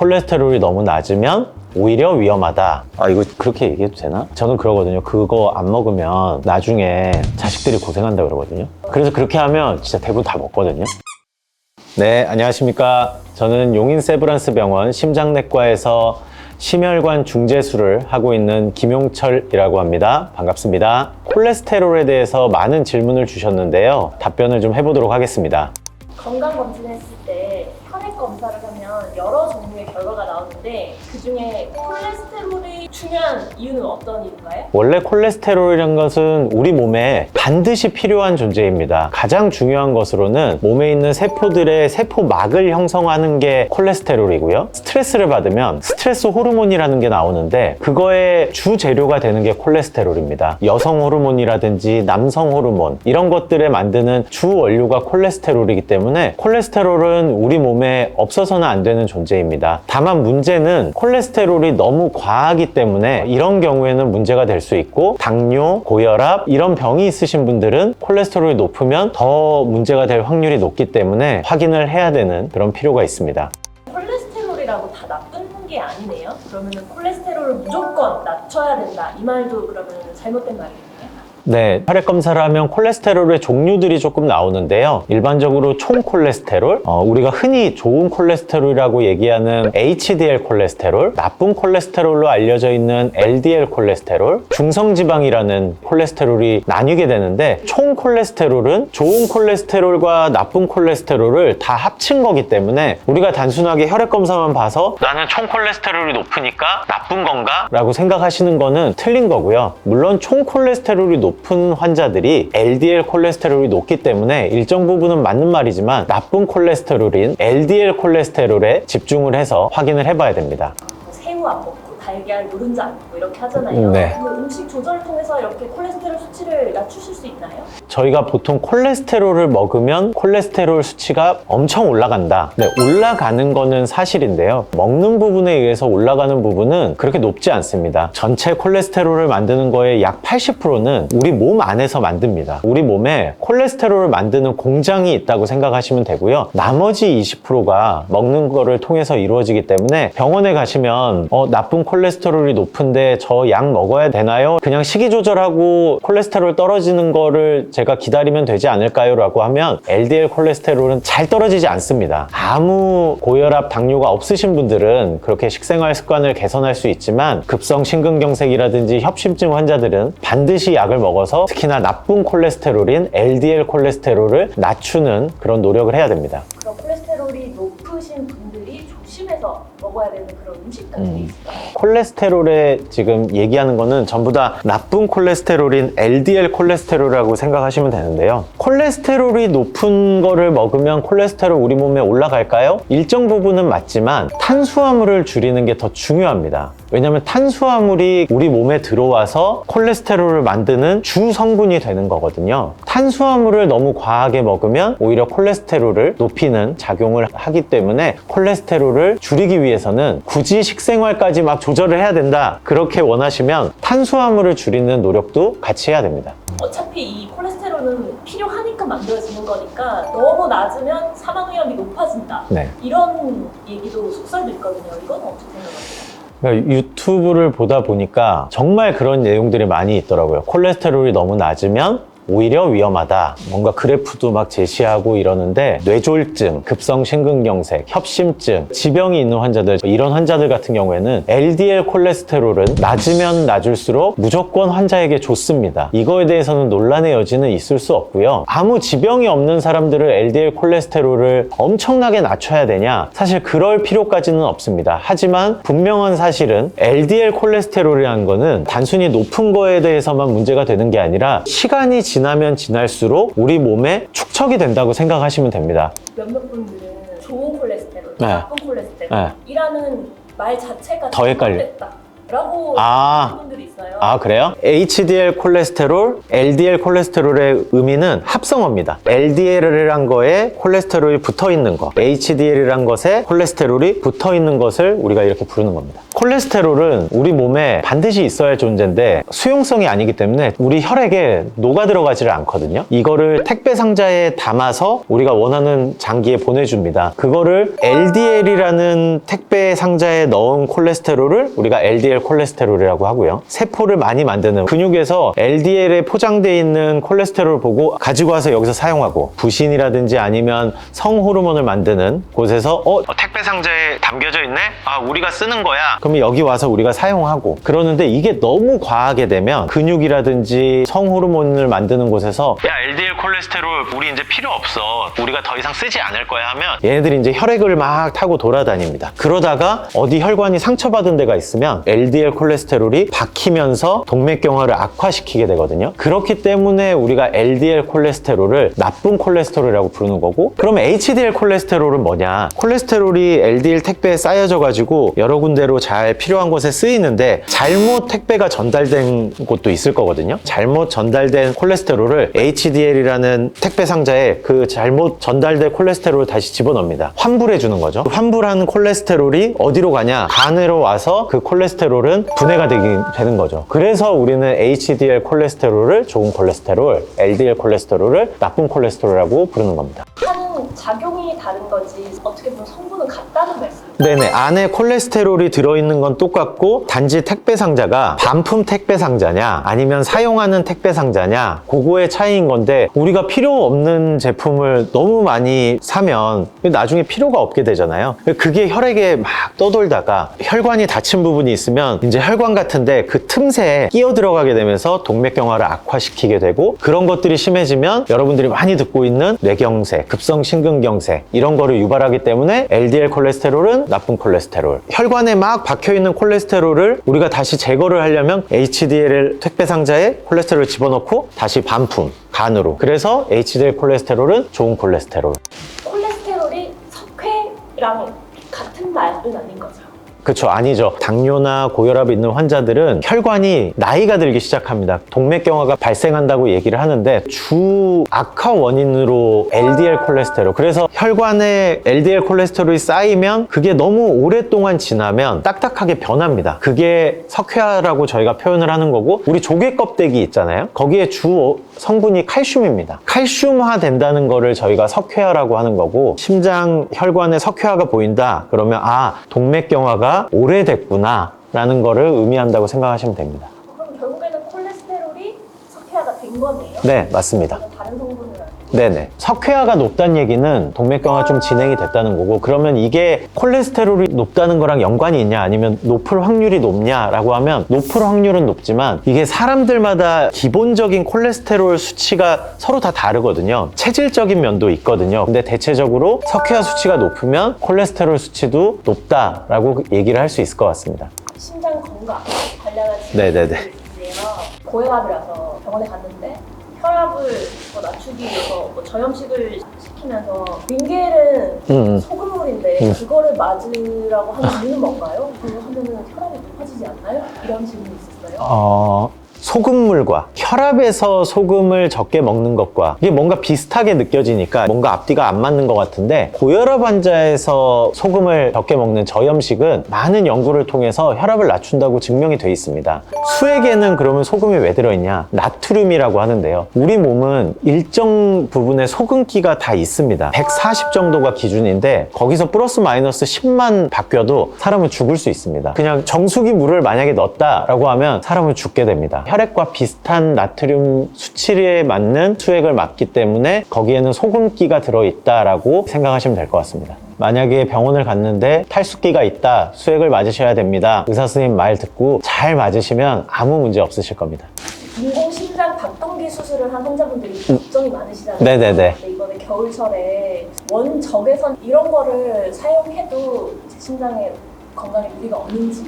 콜레스테롤이 너무 낮으면 오히려 위험하다. 아, 이거 그렇게 얘기해도 되나? 저는 그러거든요. 그거 안 먹으면 나중에 자식들이 고생한다 그러거든요. 그래서 그렇게 하면 진짜 대부분 다 먹거든요. 네, 안녕하십니까. 저는 용인세브란스 병원 심장내과에서 심혈관 중재술을 하고 있는 김용철이라고 합니다. 반갑습니다. 콜레스테롤에 대해서 많은 질문을 주셨는데요. 답변을 좀 해보도록 하겠습니다. 건강검진했을 때 혈액 검사를 하면 여러 종류의 결과가 나오는데 그 중에 콜레스테롤이 중요한 이유는 어떤 이유인가요? 원래 콜레스테롤이란 것은 우리 몸에 반드시 필요한 존재입니다. 가장 중요한 것으로는 몸에 있는 세포들의 세포막을 형성하는 게 콜레스테롤이고요. 스트레스를 받으면 스트레스 호르몬이라는 게 나오는데 그거의 주 재료가 되는 게 콜레스테롤입니다. 여성 호르몬이라든지 남성 호르몬 이런 것들에 만드는 주 원료가 콜레스테롤이기 때문에 콜레스테롤은 우리 몸에 없어서는 안 되는 존재입니다. 다만 문제는 콜레스테롤이 너무 과하기 때문에 이런 경우에는 문제가 될 수 있고 당뇨, 고혈압 이런 병이 있으신 분들은 콜레스테롤이 높으면 더 문제가 될 확률이 높기 때문에 확인을 해야 되는 그런 필요가 있습니다. 콜레스테롤이라고 다 나쁜 게 아니네요. 그러면 콜레스테롤을 무조건 낮춰야 된다. 이 말도 그러면 잘못된 말이겠네요. 네, 혈액 검사를 하면 콜레스테롤의 종류들이 조금 나오는데요. 일반적으로 총 콜레스테롤, 우리가 흔히 좋은 콜레스테롤이라고 얘기하는 HDL 콜레스테롤, 나쁜 콜레스테롤로 알려져 있는 LDL 콜레스테롤, 중성지방이라는 콜레스테롤이 나뉘게 되는데 총 콜레스테롤은 좋은 콜레스테롤과 나쁜 콜레스테롤을 다 합친 거기 때문에 우리가 단순하게 혈액 검사만 봐서 나는 총 콜레스테롤이 높으니까 나쁜 건가? 라고 생각하시는 거는 틀린 거고요. 물론 총 콜레스테롤이 높은 환자들이 LDL 콜레스테롤이 높기 때문에 일정 부분은 맞는 말이지만 나쁜 콜레스테롤인 LDL 콜레스테롤에 집중을 해서 확인을 해봐야 됩니다. 새우 안 먹고 달걀, 노른자 안 먹고 이렇게 하잖아요. 네. 그럼 음식 조절을 통해서 이렇게 콜레스테롤 수치를 낮추실 수 있나요? 저희가 보통 콜레스테롤을 먹으면 콜레스테롤 수치가 엄청 올라간다. 네, 올라가는 거는 사실인데요. 먹는 부분에 의해서 올라가는 부분은 그렇게 높지 않습니다. 전체 콜레스테롤을 만드는 거의 약 80%는 우리 몸 안에서 만듭니다. 우리 몸에 콜레스테롤을 만드는 공장이 있다고 생각하시면 되고요. 나머지 20%가 먹는 거를 통해서 이루어지기 때문에 병원에 가시면 나쁜 콜레스테롤이 높은데 저 약 먹어야 되나요? 그냥 식이 조절하고 콜레스테롤 떨어지는 거를 제가 기다리면 되지 않을까요? 라고 하면 LDL 콜레스테롤은 잘 떨어지지 않습니다. 아무 고혈압, 당뇨가 없으신 분들은 그렇게 식생활 습관을 개선할 수 있지만 급성 심근경색이라든지 협심증 환자들은 반드시 약을 먹어서 특히나 나쁜 콜레스테롤인 LDL 콜레스테롤을 낮추는 그런 노력을 해야 됩니다. 그럼 콜레스테롤이 높으신 분들이 조심해서 먹어야 되는 그런 음식 같은 게 있을까요? 콜레스테롤에 지금 얘기하는 거는 전부 다 나쁜 콜레스테롤인 LDL 콜레스테롤이라고 생각하시면 되는데요. 콜레스테롤이 높은 거를 먹으면 콜레스테롤 우리 몸에 올라갈까요? 일정 부분은 맞지만 탄수화물을 줄이는 게 더 중요합니다. 왜냐하면 탄수화물이 우리 몸에 들어와서 콜레스테롤을 만드는 주 성분이 되는 거거든요. 탄수화물을 너무 과하게 먹으면 오히려 콜레스테롤을 높이는 작용을 하기 때문에 콜레스테롤을 줄이기 위해서는 굳이 식생활까지 막 조절을 해야 된다. 그렇게 원하시면 탄수화물을 줄이는 노력도 같이 해야 됩니다. 어차피 이 콜레스테롤은 필요하니까 만들어지는 거니까 너무 낮으면 사망 위험이 높아진다. 네. 이런 얘기도 속설도 있거든요. 이건 어떻게 생각하세요? 그러니까 유튜브를 보다 보니까 정말 그런 내용들이 많이 있더라고요. 콜레스테롤이 너무 낮으면 오히려 위험하다. 뭔가 그래프도 막 제시하고 이러는데 뇌졸중, 급성 심근경색, 협심증, 지병이 있는 환자들, 이런 환자들 같은 경우에는 LDL 콜레스테롤은 낮으면 낮을수록 무조건 환자에게 좋습니다. 이거에 대해서는 논란의 여지는 있을 수 없고요. 아무 지병이 없는 사람들을 LDL 콜레스테롤을 엄청나게 낮춰야 되냐? 사실 그럴 필요까지는 없습니다. 하지만 분명한 사실은 LDL 콜레스테롤이라는 거는 단순히 높은 거에 대해서만 문제가 되는 게 아니라 시간이 지나면 지날수록 우리 몸에 축적이 된다고 생각하시면 됩니다. 몇몇 분들은 좋은 콜레스테롤, 네. 나쁜 콜레스테롤이라는 말 자체가 더 헷갈려. 라고 하는 분들이 있어요. 아, 그래요? HDL 콜레스테롤, LDL 콜레스테롤의 의미는 합성어입니다. LDL이란 거에 콜레스테롤이 붙어 있는 거, HDL이란 것에 콜레스테롤이 붙어 있는 것을 우리가 이렇게 부르는 겁니다. 콜레스테롤은 우리 몸에 반드시 있어야 할 존재인데 수용성이 아니기 때문에 우리 혈액에 녹아 들어가지를 않거든요. 이거를 택배 상자에 담아서 우리가 원하는 장기에 보내줍니다. 그거를 LDL이라는 택배 상자에 넣은 콜레스테롤을 우리가 LDL 콜레스테롤이라고 하고요. 세포를 많이 만드는 근육에서 LDL에 포장되어 있는 콜레스테롤을 보고 가지고 와서 여기서 사용하고, 부신이라든지 아니면 성호르몬을 만드는 곳에서 택배 상자에 담겨져 있네? 아, 우리가 쓰는 거야. 그러면 여기 와서 우리가 사용하고. 그러는데 이게 너무 과하게 되면 근육이라든지 성호르몬을 만드는 곳에서 야, LDL 콜레스테롤 우리 이제 필요 없어. 우리가 더 이상 쓰지 않을 거야 하면 얘네들이 이제 혈액을 막 타고 돌아다닙니다. 그러다가 어디 혈관이 상처받은 데가 있으면 LDL 콜레스테롤이 박히면서 동맥경화를 악화시키게 되거든요. 그렇기 때문에 우리가 LDL 콜레스테롤을 나쁜 콜레스테롤이라고 부르는 거고, 그러면 HDL 콜레스테롤은 뭐냐? 콜레스테롤이 LDL 택배에 쌓여져 가지고 여러 군데로 잘 필요한 곳에 쓰이는데 잘못 택배가 전달된 곳도 있을 거거든요. 잘못 전달된 콜레스테롤을 HDL이라는 택배 상자에 그 잘못 전달된 콜레스테롤을 다시 집어넣습니다. 환불해 주는 거죠. 환불한 콜레스테롤이 어디로 가냐? 간으로 와서 그 콜레스테롤은 분해가 되는 거죠. 그래서 우리는 HDL 콜레스테롤을 좋은 콜레스테롤, LDL 콜레스테롤을 나쁜 콜레스테롤이라고 부르는 겁니다. 하는 작용이 다른 거지 어떻게 보면 성분은 같다는 말씀. 네네. 안에 콜레스테롤이 들어있는 건 똑같고, 단지 택배 상자가 반품 택배 상자냐 아니면 사용하는 택배 상자냐, 그거의 차이인 건데, 우리가 필요 없는 제품을 너무 많이 사면 나중에 필요가 없게 되잖아요. 그게 혈액에 막 떠돌다가 혈관이 닫힌 부분이 있으면 이제 혈관 같은데 그 틈새에 끼어 들어가게 되면서 동맥경화를 악화시키게 되고, 그런 것들이 심해지면 여러분들이 많이 듣고 있는 뇌경색, 급성 심근경색 이런 거를 유발하기 때문에 LDL 콜레스테롤은 나쁜 콜레스테롤, 혈관에 막 박혀있는 콜레스테롤을 우리가 다시 제거를 하려면 HDL 택배 상자에 콜레스테롤을 집어넣고 다시 반품, 간으로. 그래서 HDL 콜레스테롤은 좋은 콜레스테롤. 콜레스테롤이 석회랑 같은 말은 아닌 거죠. 그쵸, 아니죠. 당뇨나 고혈압이 있는 환자들은 혈관이 나이가 들기 시작합니다. 동맥경화가 발생한다고 얘기를 하는데 주 악화 원인으로 LDL 콜레스테롤, 그래서 혈관에 LDL 콜레스테롤이 쌓이면 그게 너무 오랫동안 지나면 딱딱하게 변합니다. 그게 석회화라고 저희가 표현을 하는 거고, 우리 조개 껍데기 있잖아요. 거기에 주 성분이 칼슘입니다. 칼슘화 된다는 거를 저희가 석회화라고 하는 거고, 심장 혈관에 석회화가 보인다 그러면 동맥경화가 오래됐구나 라는 거를 의미한다고 생각하시면 됩니다. 그럼 결국에는 콜레스테롤이 석회화가 된 거네요? 네, 맞습니다. 다른 성분은 아니고. 네네. 석회화가 높다는 얘기는 동맥경화 좀 진행이 됐다는 거고, 그러면 이게 콜레스테롤이 높다는 거랑 연관이 있냐 아니면 높을 확률이 높냐라고 하면 높을 확률은 높지만 이게 사람들마다 기본적인 콜레스테롤 수치가 서로 다 다르거든요. 체질적인 면도 있거든요. 근데 대체적으로 석회화 수치가 높으면 콜레스테롤 수치도 높다라고 얘기를 할 수 있을 것 같습니다. 심장 건강 관련한 네네네. 질문인데요. 고혈압이라서 병원에 갔는데 혈압을 낮추기 위해서 저염식을 시키면서 윙겔은 소금물인데 그거를 맞으라고 하는 이유는 뭔가요? 그거 하면은 혈압이 높아지지 않나요? 이런 질문이 있었어요. 소금물과 혈압에서 소금을 적게 먹는 것과 이게 뭔가 비슷하게 느껴지니까 뭔가 앞뒤가 안 맞는 것 같은데, 고혈압 환자에서 소금을 적게 먹는 저염식은 많은 연구를 통해서 혈압을 낮춘다고 증명이 돼 있습니다. 수액에는 그러면 소금이 왜 들어있냐? 나트륨이라고 하는데요. 우리 몸은 일정 부분의 소금기가 다 있습니다. 140 정도가 기준인데 거기서 플러스 마이너스 10만 바뀌어도 사람은 죽을 수 있습니다. 그냥 정수기 물을 만약에 넣었다라고 하면 사람은 죽게 됩니다. 혈액과 비슷한 나트륨 수치에 맞는 수액을 맞기 때문에 거기에는 소금기가 들어있다라고 생각하시면 될 것 같습니다. 만약에 병원을 갔는데 탈수기가 있다, 수액을 맞으셔야 됩니다, 의사 선생님 말 듣고 잘 맞으시면 아무 문제 없으실 겁니다. 인공심장 박동기 수술을 한 환자분들이 걱정이 많으시잖아요. 네네네. 근데 이번에 겨울철에 원적외선 이런 거를 사용해도 제 심장의 건강에 무리가 없는지.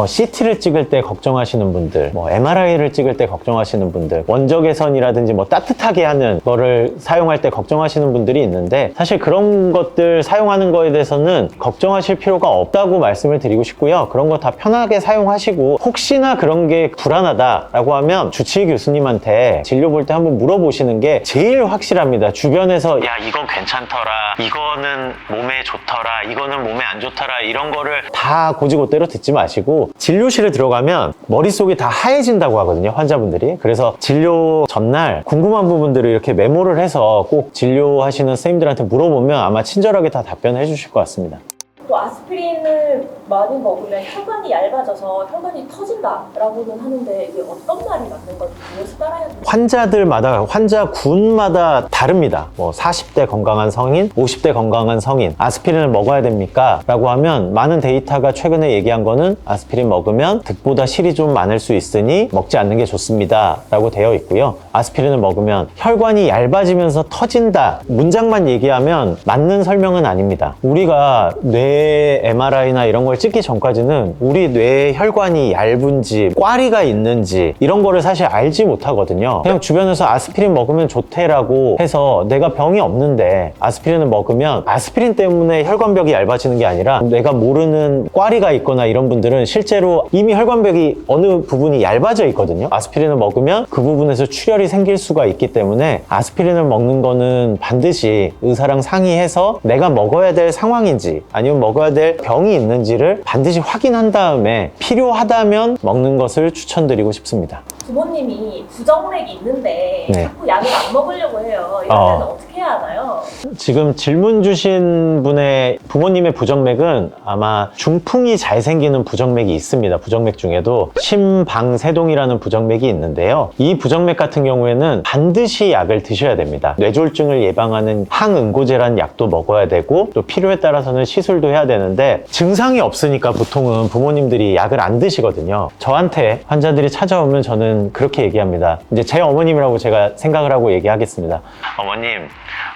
CT를 찍을 때 걱정하시는 분들, MRI를 찍을 때 걱정하시는 분들, 원적외선이라든지 따뜻하게 하는 거를 사용할 때 걱정하시는 분들이 있는데, 사실 그런 것들 사용하는 거에 대해서는 걱정하실 필요가 없다고 말씀을 드리고 싶고요. 그런 거 다 편하게 사용하시고, 혹시나 그런 게 불안하다라고 하면 주치의 교수님한테 진료 볼 때 한번 물어보시는 게 제일 확실합니다. 주변에서 야, 이건 괜찮더라, 이거는 몸에 좋더라, 이거는 몸에 안 좋더라, 이런 거를 다 고지고대로 듣지 마시고 하고 진료실에 들어가면 머릿속이 다 하얘진다고 하거든요, 환자분들이. 그래서 진료 전날 궁금한 부분들을 이렇게 메모를 해서 꼭 진료하시는 선생님들한테 물어보면 아마 친절하게 다 답변해 주실 것 같습니다. 또 아스피린을 많이 먹으면 혈관이 얇아져서 혈관이 터진다라고는 하는데 이게 어떤 말이 맞는 건지 무엇을 따라야 되는지. 환자들마다, 환자군마다 다릅니다. 뭐 40대 건강한 성인, 50대 건강한 성인, 아스피린을 먹어야 됩니까? 라고 하면 많은 데이터가 최근에 얘기한 거는 아스피린 먹으면 득보다 실이 좀 많을 수 있으니 먹지 않는 게 좋습니다 라고 되어 있고요. 아스피린을 먹으면 혈관이 얇아지면서 터진다, 문장만 얘기하면 맞는 설명은 아닙니다. 우리가 뇌 MRI나 이런 걸 찍기 전까지는 우리 뇌의 혈관이 얇은지 꽈리가 있는지 이런 거를 사실 알지 못하거든요. 그냥 주변에서 아스피린 먹으면 좋대라고 해서 내가 병이 없는데 아스피린을 먹으면 아스피린 때문에 혈관벽이 얇아지는 게 아니라 내가 모르는 꽈리가 있거나 이런 분들은 실제로 이미 혈관벽이 어느 부분이 얇아져 있거든요. 아스피린을 먹으면 그 부분에서 출혈이 생길 수가 있기 때문에 아스피린을 먹는 거는 반드시 의사랑 상의해서 내가 먹어야 될 상황인지 아니면 먹어야 될 병이 있는지를 반드시 확인한 다음에 필요하다면 먹는 것을 추천드리고 싶습니다. 부모님이 부정맥이 있는데 네. 자꾸 약을 안 먹으려고 해요. 이럴 때는 어떻게 해야 하나요? 지금 질문 주신 분의 부모님의 부정맥은 아마 중풍이 잘 생기는 부정맥이 있습니다. 부정맥 중에도 심방세동이라는 부정맥이 있는데요. 이 부정맥 같은 경우에는 반드시 약을 드셔야 됩니다. 뇌졸중을 예방하는 항응고제라는 약도 먹어야 되고 또 필요에 따라서는 시술도 해야 되는데 증상이 없으니까 보통은 부모님들이 약을 안 드시거든요. 저한테 환자들이 찾아오면 저는 그렇게 얘기합니다. 이제 제 어머님이라고 제가 생각을 하고 얘기하겠습니다.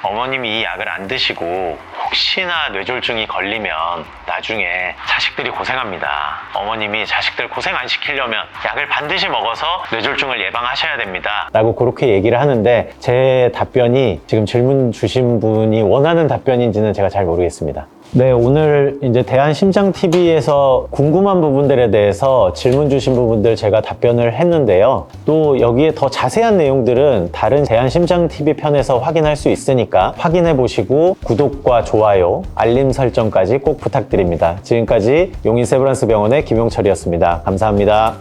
어머님이 이 약을 안 드시고 혹시나 뇌졸중이 걸리면 나중에 자식들이 고생합니다. 어머님이 자식들 고생 안 시키려면 약을 반드시 먹어서 뇌졸중을 예방하셔야 됩니다. 라고 그렇게 얘기를 하는데 제 답변이 지금 질문 주신 분이 원하는 답변인지는 제가 잘 모르겠습니다. 네, 오늘 이제 대한심장TV에서 궁금한 부분들에 대해서 질문 주신 부분들 제가 답변을 했는데요. 또 여기에 더 자세한 내용들은 다른 대한심장TV 편에서 확인할 수 있으니까 확인해 보시고 구독과 좋아요, 알림 설정까지 꼭 부탁드립니다. 지금까지 용인세브란스 병원의 김용철이었습니다. 감사합니다.